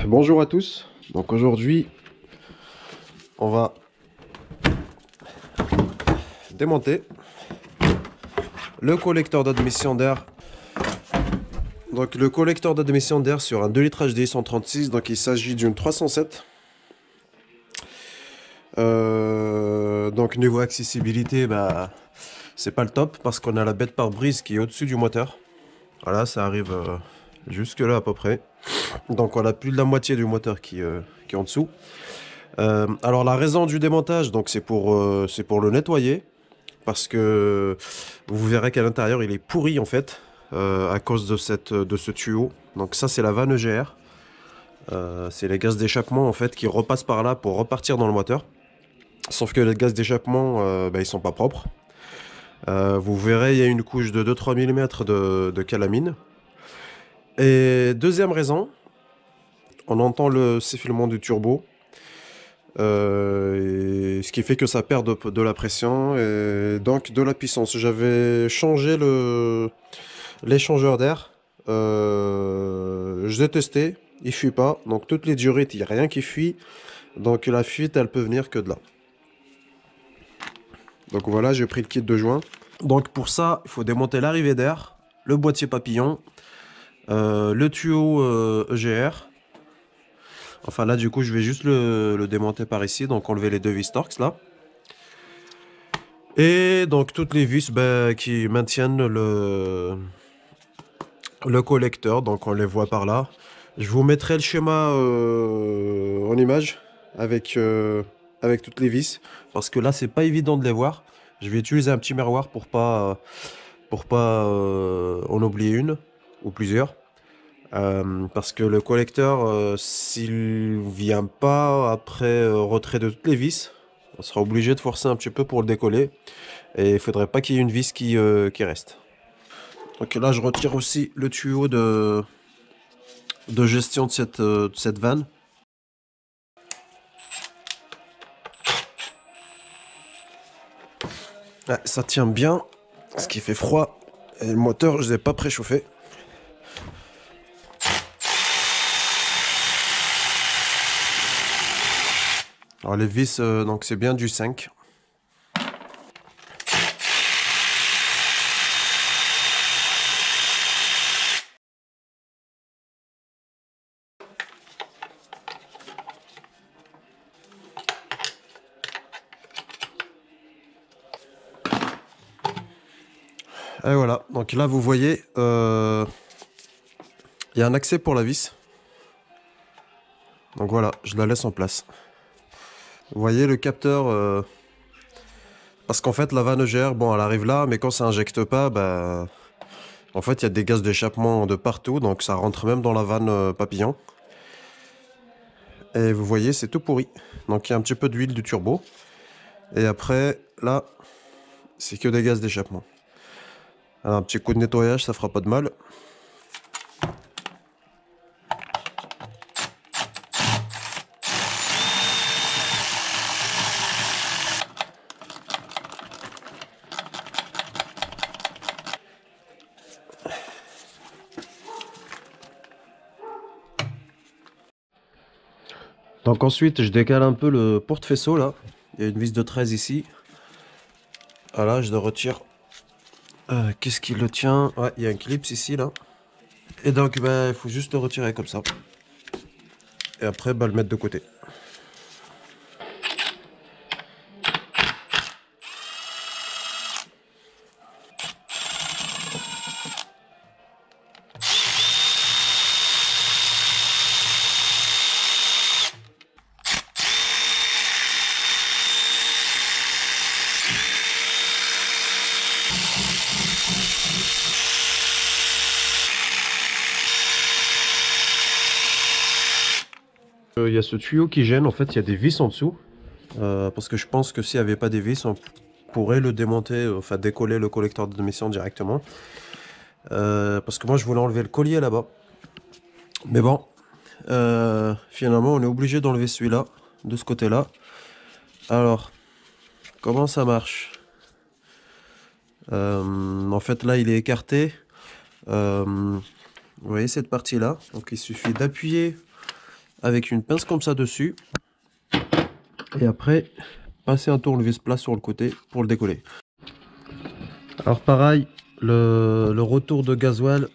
Bonjour à tous. Donc aujourd'hui, on va démonter le collecteur d'admission d'air. Donc le collecteur d'admission d'air sur un 2 litres HDI 136. Donc il s'agit d'une 307. Donc niveau accessibilité, c'est pas le top parce qu'on a la bête pare-brise qui est au-dessus du moteur. Voilà, ça arrive jusque là à peu près. Donc on a plus de la moitié du moteur qui est en dessous. Alors la raison du démontage, donc c'est pour le nettoyer. Parce que vous verrez qu'à l'intérieur il est pourri en fait à cause de ce tuyau. Donc ça c'est la vanne EGR. C'est les gaz d'échappement en fait qui repassent par là pour repartir dans le moteur. Sauf que les gaz d'échappement ils sont pas propres. Vous verrez il y a une couche de 2-3 mm de calamine. Et deuxième raison, on entend le sifflement du turbo. Et ce qui fait que ça perd de la pression et donc de la puissance. J'avais changé l'échangeur d'air. Je l'ai testé, il fuit pas. Donc toutes les diurettes, il n'y a rien qui fuit. Donc la fuite, elle peut venir que de là. Donc voilà, j'ai pris le kit de joint. Donc pour ça, il faut démonter l'arrivée d'air, le boîtier papillon, le tuyau EGR. Enfin là du coup je vais juste le démonter par ici, donc enlever les deux vis Torx là. Et donc toutes les vis qui maintiennent le collecteur, donc on les voit par là. Je vous mettrai le schéma en image avec toutes les vis, parce que là c'est pas évident de les voir. Je vais utiliser un petit miroir pour pas en oublier une ou plusieurs. Parce que le collecteur, s'il vient pas après retrait de toutes les vis, on sera obligé de forcer un petit peu pour le décoller. Et il faudrait pas qu'il y ait une vis qui reste. Donc là, je retire aussi le tuyau de gestion de cette vanne. Ouais, ça tient bien, ce qui fait froid. Et le moteur, je ne l'ai pas préchauffé. Alors les vis, donc c'est bien du 5. Et voilà, donc là vous voyez, il y a un accès pour la vis. Donc voilà, je la laisse en place. Vous voyez le capteur, parce qu'en fait la vanne EGR, bon elle arrive là, mais quand ça injecte pas, en fait il y a des gaz d'échappement de partout, donc ça rentre même dans la vanne papillon. Et vous voyez c'est tout pourri. Donc il y a un petit peu d'huile du turbo. Et après, là, c'est que des gaz d'échappement. Alors, un petit coup de nettoyage, ça fera pas de mal. Donc ensuite, je décale un peu le porte-faisceau, là. Il y a une vis de 13 ici. Voilà, je le retire. Qu'est-ce qui le tient? Ouais, il y a un clip ici, là. Et donc, il faut juste le retirer comme ça. Et après, le mettre de côté. Il y a ce tuyau qui gêne, en fait, il y a des vis en dessous. Parce que je pense que s'il n'y avait pas des vis, on pourrait le démonter, enfin décoller le collecteur d'admission directement. Parce que moi, je voulais enlever le collier là-bas. Mais bon, finalement, on est obligé d'enlever celui-là, de ce côté-là. Alors, comment ça marche? En fait, là, il est écarté. Vous voyez cette partie-là? Donc, il suffit d'appuyer avec une pince comme ça dessus. Et après, passer un tournevis plat sur le côté pour le décoller. Alors pareil, le retour de gasoil,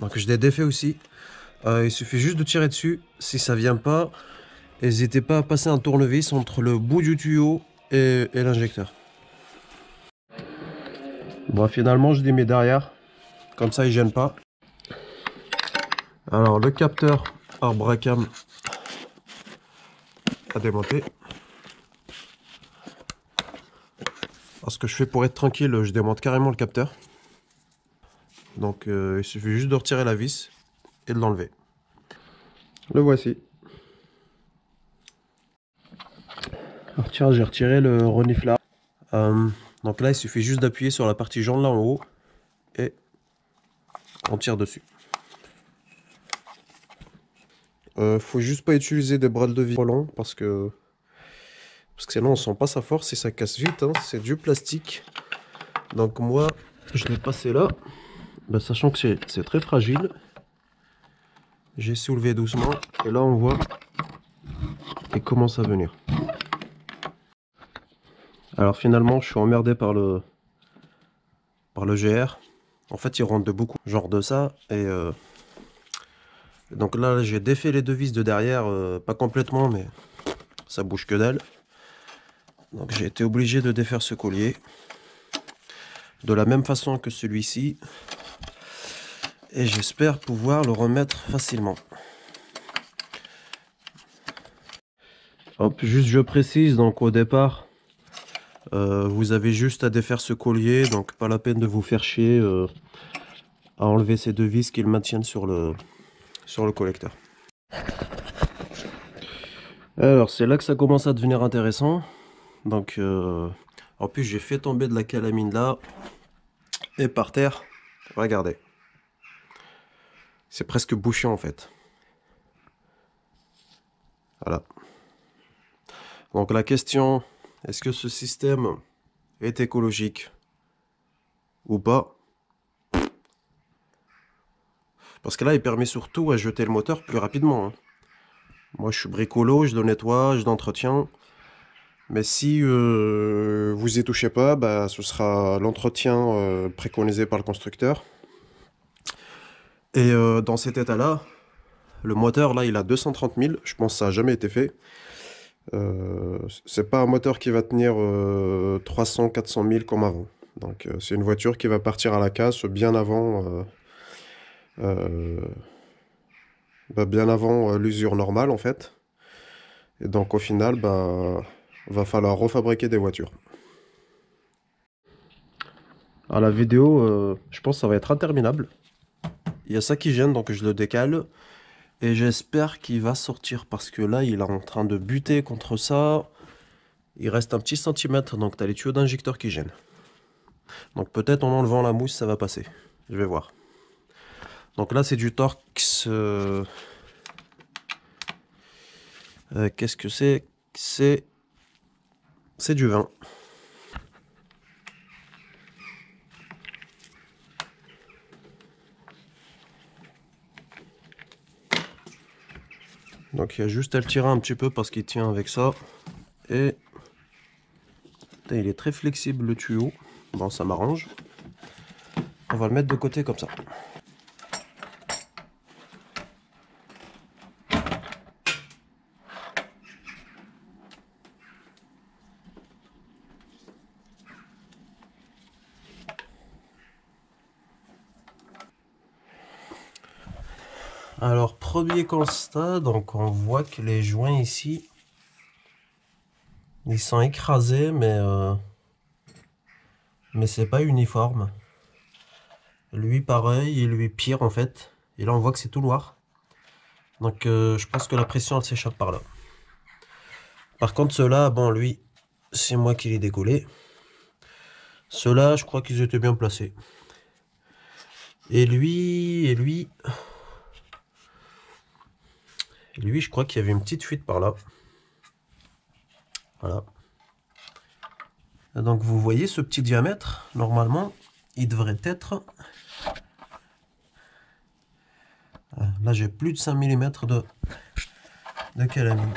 donc je l'ai défait aussi. Il suffit juste de tirer dessus. Si ça vient pas, n'hésitez pas à passer un tournevis entre le bout du tuyau et l'injecteur. Bon, finalement je les mets derrière, comme ça ils gênent pas. Alors le capteur par Bracam à démonter. Alors ce que je fais pour être tranquille, je démonte carrément le capteur. Donc il suffit juste de retirer la vis et de l'enlever. Le voici. Alors tiens, j'ai retiré le reniflard. Donc là il suffit juste d'appuyer sur la partie jaune là en haut et on tire dessus. Faut juste pas utiliser des brades de vis trop longs parce que sinon on sent pas sa force et ça casse vite, hein. C'est du plastique. Donc moi je l'ai passé là, sachant que c'est très fragile. J'ai soulevé doucement et là on voit qu'il commence à venir. Alors finalement je suis emmerdé par le GR. En fait il rentre de beaucoup, genre de ça, et donc là j'ai défait les deux vis de derrière, pas complètement mais ça bouge que dalle. Donc j'ai été obligé de défaire ce collier de la même façon que celui-ci et j'espère pouvoir le remettre facilement. Hop, juste je précise, donc au départ vous avez juste à défaire ce collier, donc pas la peine de vous faire chier à enlever ces deux vis qui le maintiennent sur le collecteur. Alors c'est là que ça commence à devenir intéressant. Donc en plus j'ai fait tomber de la calamine là et par terre, regardez, c'est presque bouché en fait. Voilà. Donc la question, est-ce que ce système est écologique ou pas? Parce que là il permet surtout à jeter le moteur plus rapidement, hein. Moi je suis bricolo, je le nettoie, je l'entretiens. Mais si vous y touchez pas, ce sera l'entretien préconisé par le constructeur. Et dans cet état-là, le moteur là il a 230 000, je pense que ça n'a jamais été fait. C'est pas un moteur qui va tenir 300-400 000 comme avant. Donc c'est une voiture qui va partir à la casse bien avant l'usure normale en fait. Et donc au final, va falloir refabriquer des voitures. Alors la vidéo, je pense que ça va être interminable. Il y a ça qui gêne, donc je le décale. Et j'espère qu'il va sortir parce que là, il est en train de buter contre ça. Il reste un petit centimètre, donc tu as les tuyaux d'injecteur qui gênent. Donc peut-être en enlevant la mousse, ça va passer. Je vais voir. Donc là, c'est du Torx. Qu'est-ce que c'est? C'est du vin. Donc il y a juste à le tirer un petit peu parce qu'il tient avec ça. Et il est très flexible le tuyau. Bon, ça m'arrange. On va le mettre de côté comme ça. Alors, premier constat, donc on voit que les joints ici, ils sont écrasés, mais c'est pas uniforme. Lui pareil, et lui pire en fait. Et là on voit que c'est tout noir. Donc je pense que la pression elle s'échappe par là. Par contre ceux-là, bon lui, c'est moi qui l'ai décollé. Ceux-là, je crois qu'ils étaient bien placés. Et lui, je crois qu'il y avait une petite fuite par là. Voilà. Et donc vous voyez ce petit diamètre, normalement, il devrait être Là j'ai plus de 5 mm de calamine.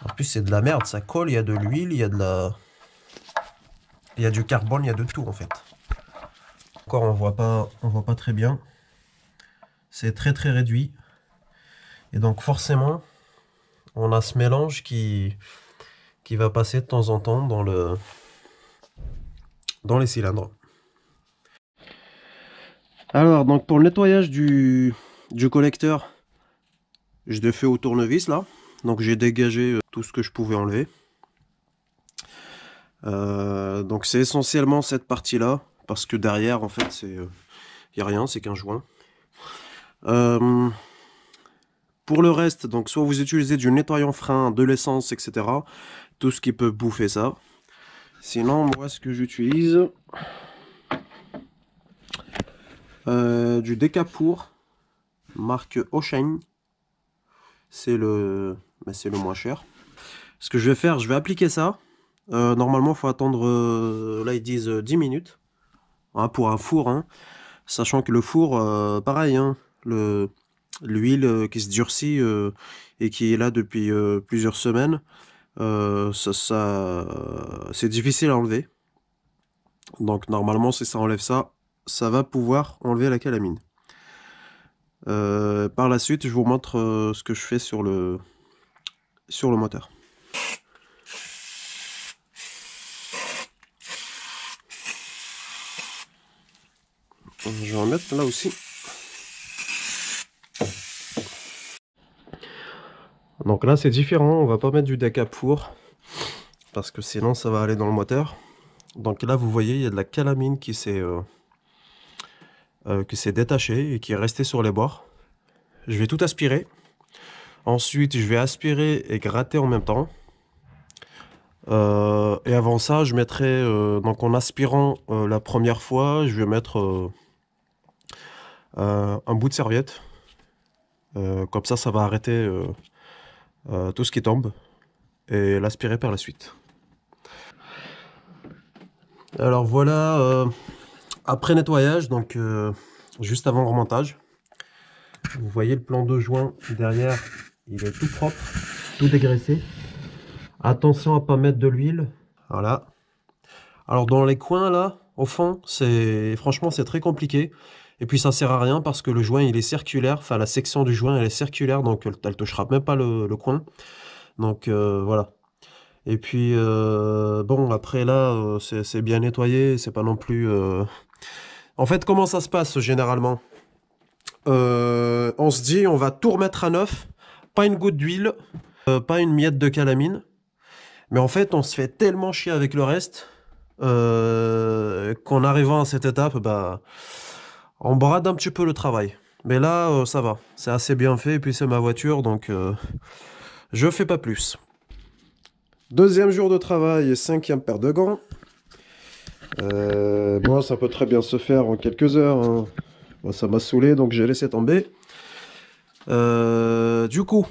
En plus c'est de la merde, ça colle, il y a de l'huile, il y a il y a du carbone, il y a de tout en fait. Encore on voit pas très bien. C'est très très réduit. Et donc forcément, on a ce mélange qui va passer de temps en temps dans les cylindres. Alors donc pour le nettoyage du collecteur, je l'ai fait au tournevis là. Donc j'ai dégagé tout ce que je pouvais enlever. Donc c'est essentiellement cette partie là, parce que derrière en fait c'est y a rien, c'est qu'un joint. Pour le reste, donc soit vous utilisez du nettoyant frein, de l'essence, etc. Tout ce qui peut bouffer ça. Sinon moi ce que j'utilise, du Decapour marque Ocean. C'est le moins cher. Ce que je vais faire, je vais appliquer ça. Normalement, il faut attendre, là ils disent 10 minutes hein, pour un four. Hein. Sachant que le four, pareil, hein, l'huile qui se durcit et qui est là depuis plusieurs semaines, c'est difficile à enlever. Donc normalement, si ça enlève ça, ça va pouvoir enlever la calamine. Par la suite, je vous montre ce que je fais sur le moteur. Je vais en mettre là aussi. Donc là c'est différent, on va pas mettre du Decapour parce que sinon ça va aller dans le moteur. Donc là vous voyez il y a de la calamine qui s'est détachée et qui est restée sur les bords. Je vais tout aspirer. Ensuite je vais aspirer et gratter en même temps. Et avant ça je mettrai, donc en aspirant la première fois, je vais mettre un bout de serviette. Comme ça va arrêter tout ce qui tombe et l'aspirer par la suite. Alors voilà, après nettoyage, donc juste avant le remontage, vous voyez le plan de joint derrière, il est tout propre, tout dégraissé. Attention à pas mettre de l'huile, voilà. Alors dans les coins là, au fond, franchement c'est très compliqué. Et puis ça sert à rien parce que le joint il est circulaire, enfin la section du joint elle est circulaire, donc elle touchera même pas le coin. Donc voilà. Et puis bon après là c'est bien nettoyé, c'est pas non plus. En fait comment ça se passe généralement? On se dit on va tout remettre à neuf, pas une goutte d'huile, pas une miette de calamine. Mais en fait on se fait tellement chier avec le reste qu'en arrivant à cette étape, bah on brade un petit peu le travail. Mais là ça va, c'est assez bien fait et puis c'est ma voiture donc je fais pas plus. Deuxième jour de travail et cinquième paire de gants. Bon, ça peut très bien se faire en quelques heures. Hein. Bon, ça m'a saoulé, donc j'ai laissé tomber. Du coup,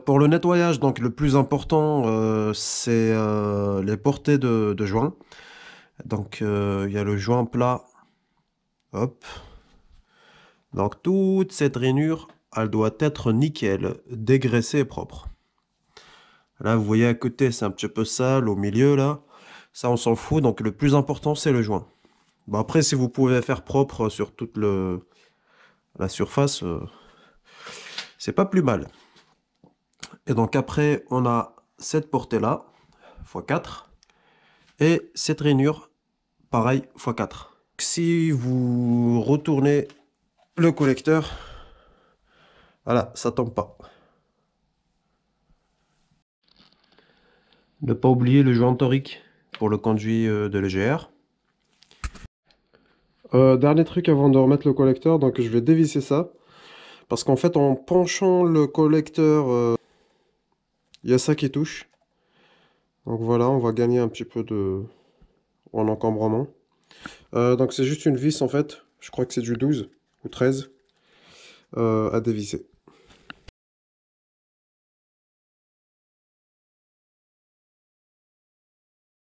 pour le nettoyage, donc le plus important, c'est les portées de joint. Donc, il y a le joint plat. Hop. Donc, toute cette rainure, elle doit être nickel, dégraissée et propre. Là, vous voyez à côté, c'est un petit peu sale. Au milieu, là, ça, on s'en fout. Donc, le plus important, c'est le joint. Bon, après, si vous pouvez faire propre sur toute la surface, c'est pas plus mal. Et donc, après, on a cette portée-là, x4. Et cette rainure, pareil, x4. Si vous retournez le collecteur, voilà, ça tombe pas. Ne pas oublier le joint torique pour le conduit de l'EGR. Dernier truc avant de remettre le collecteur, donc je vais dévisser ça. Parce qu'en fait, en penchant le collecteur, il y a ça qui touche. Donc voilà, on va gagner un petit peu en encombrement. Donc c'est juste une vis en fait. Je crois que c'est du 12 ou 13 à dévisser.